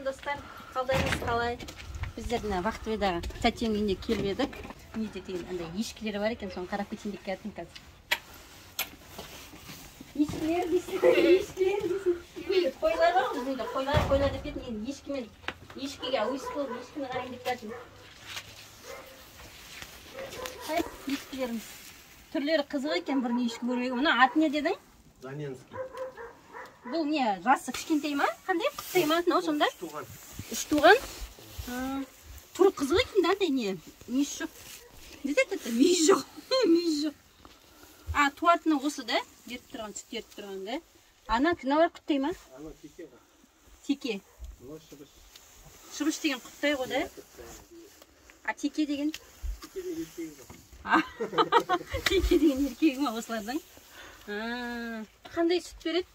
Салам достар, қалдайыңыз қалай? Біздер Вақтыбайдағы тәтенің үйіне келіп едік. Неде деген андай ешкілері бар екен, соны қарап кетейін деп келдім қазір. Ешкілер дейсің. Қойлар бар біздің қойлар деп едім. Енді ешкімен ешкіге әуес болып ешкіні қарайын деп келдім. Ешкілеріміз түрлері қызық екен, бірін ешкі көрмеген. Мына аты не дедің? Заменский. Бұл не, жасы кішкентай ма? Қандай құттай ма? Сонда? Үш туған. Түрі қызық екен, андай не? Мүйіз жоқ. Не деді? Мүйіз жоқ. Мүйіз жоқ. Туатыны осы да? Беріп тұрған, сүт беріп тұрған да? Ана кіналар құттай ма? Ана теке ғой. Теке. Шыбыш. Шыбыш деген құттай ғой да? Теке деген? Теке деген еркегі ғой. Теке деген еркегі ма осылардың? Қандай сүт береді?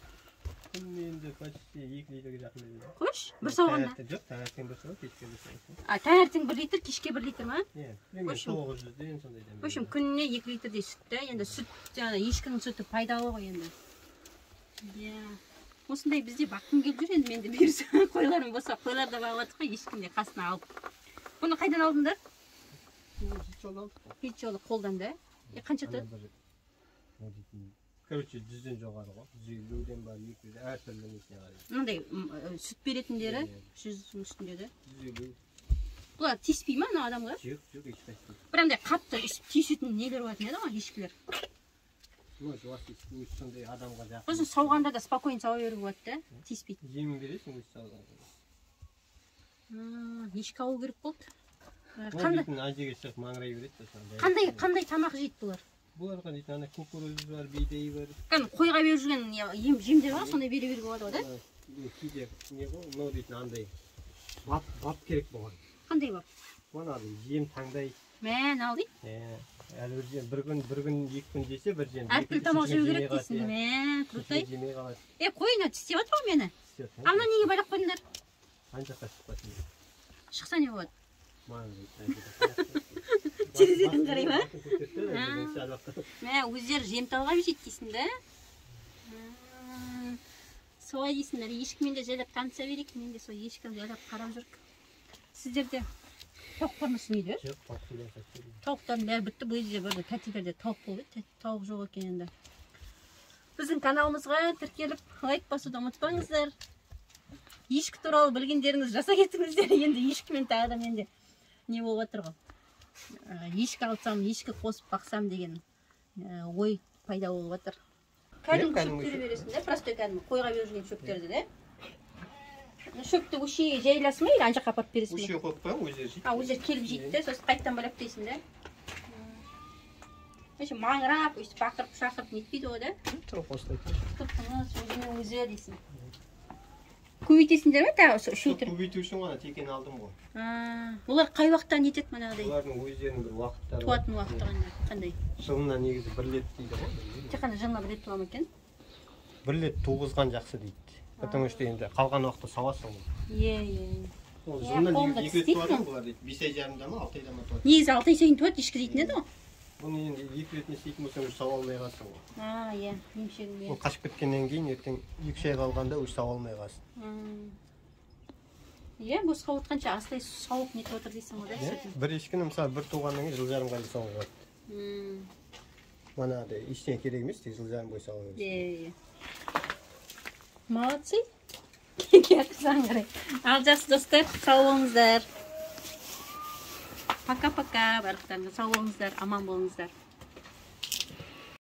Енді почти 2 литрге жақын береді. Қош, бір сауғанда? Жоқ, таңертең бір сауға, кешке бір сауға. Таңертең 1 литр, кешке 1 литр ма? Иә, 900-ден сондайдан. В общем, күніне 2 литрдей сүт та. Енді сүт, ешкінің сүті пайдалы ғой енді. Осындай бізде баққым келіп жүр, енді менде берсі қойларым болса, қойлар да бағып жатыр ғой, ешкімде қасына алып. Бұны қайдан алдыңдар? Жолы алдық. Ет жолы қолдан да? Қанша тұрады? Короче, 100-ден жоғары ғой. 150-ден бар, 200-ден әртүрлі несіне қарайды. Мынандай сүт беретіндері 100-дің үстінде де. 150. Бұлар тиіспей ма ана адамға? Жоқ, ешқайсысы. Бір андай қатты тиісетін нелер болатын еді ғой, ешкілер. Жуас өз сондай адамға жақын. Сосын сауғанда да спокойно сауа беруге болады да, тиіспейді. Жемін бересің өз сауғанда. Ешкі алу керек болды. Ажеге шығып маңырай береді. Қандай тамақ жейді бұлар? Бұларға дейтін ана кукуруз бар, бидей бар. Қойға беріп жүрген жемдер бар, сондай бере беруге болады ғой да? Кейде не ғой, мынау дейтін андай бап керек болған. Қандай бап? Оны жем таңдай. Мән ал дейді? Әлі бір күн, 2 күн жесе бір жем. Әртүрлі тамақ жеу керек дейсің. Мән, тұртай. Қойына тістеп жатыр ғой мені. Ана неге байлап қойдыңдар? Анжаққа шықпасын. Шықса не болады? Маған терезеден қарай ма? Өздері жемталға бешет дейсің да? Солай дейсіңдер, ешкімен де жайлап таныса берейік, мен де сол ешкім жайлап қарап жүрік. Сіздерде тауық бар мысың үйде? Жоқ, тауық сөйлен қайтып. Тауықтардың бәрі бітті, бұл үйде бірді тәтелерде тауық болды, тауық жоқ екен енді. Біздің каналымызға тіркеліп, лайк басуды ұмытпаңыздар. Ешкі туралы білгендеріңіз жаса кетіңіздер, енді ешкімен тағы да менде не болып отыр ғой. Ешкі алсам, ешкі қосып бақсам деген ой пайда болып отыр. Кәдімгі шөптері бересің де, простой кәдімгі қойға беріп жүрген шөптерді де. Шөпті өшеге жайыласың ба, или ана жаққа апарып бересің бе? Өшеге қойып қоямын, өздері жейді. Өздері келіп жейді де, сосын қайттан байлап дейсің де. Маңырап, өйстіп бақырып-шақырып нетпейді ғой да? Тұрып қостайды. Тұтыңыз, өзінің өзі дейсің. Көбейтесіңдер ме тағы үшеу тұр? Көбейту үшін ғана текені алдым ғой. Олар қай уақытта нетеді манағыдай? Олардың өздерінің бір уақыттары. Туатын уақыты қандай? Жылына негізі 1 рет дейді ғой. Тек қана жылына 1 рет туа ма екен? 1 рет туғызған жақсы дейді. Потому что енді қалған уақытта сауасың ғой. Ол жылына 2 рет туады бұлар дейді. 5 ай жарымда ма, 6 айда ма туады? Негізі 6 ай сайын туады, ешкі дейтін еді ғой? Бұны енді 2 рет не істейтін болсаң, сауа алмай қаласың ғой. Емшегінде. Ол қашып кеткеннен кейін ертең 2 ай қалғанда өз сауа алмай қаласың. Босқа отқанша астай сауып нетіп отыр дейсің ғой да? Бір ешкіні мысалы бір туғаннан кейін жыл жарымға дейін сауа болады. Манағыдай ештеңе керек емес, тек жыл жарым бойы сауа бересің. Молодцы. Кетірсің қарай. Ал жақсы достар, сау болыңыздар. Пока-пока, барлықтарыңыз сау болыңыздар, аман болыңыздар.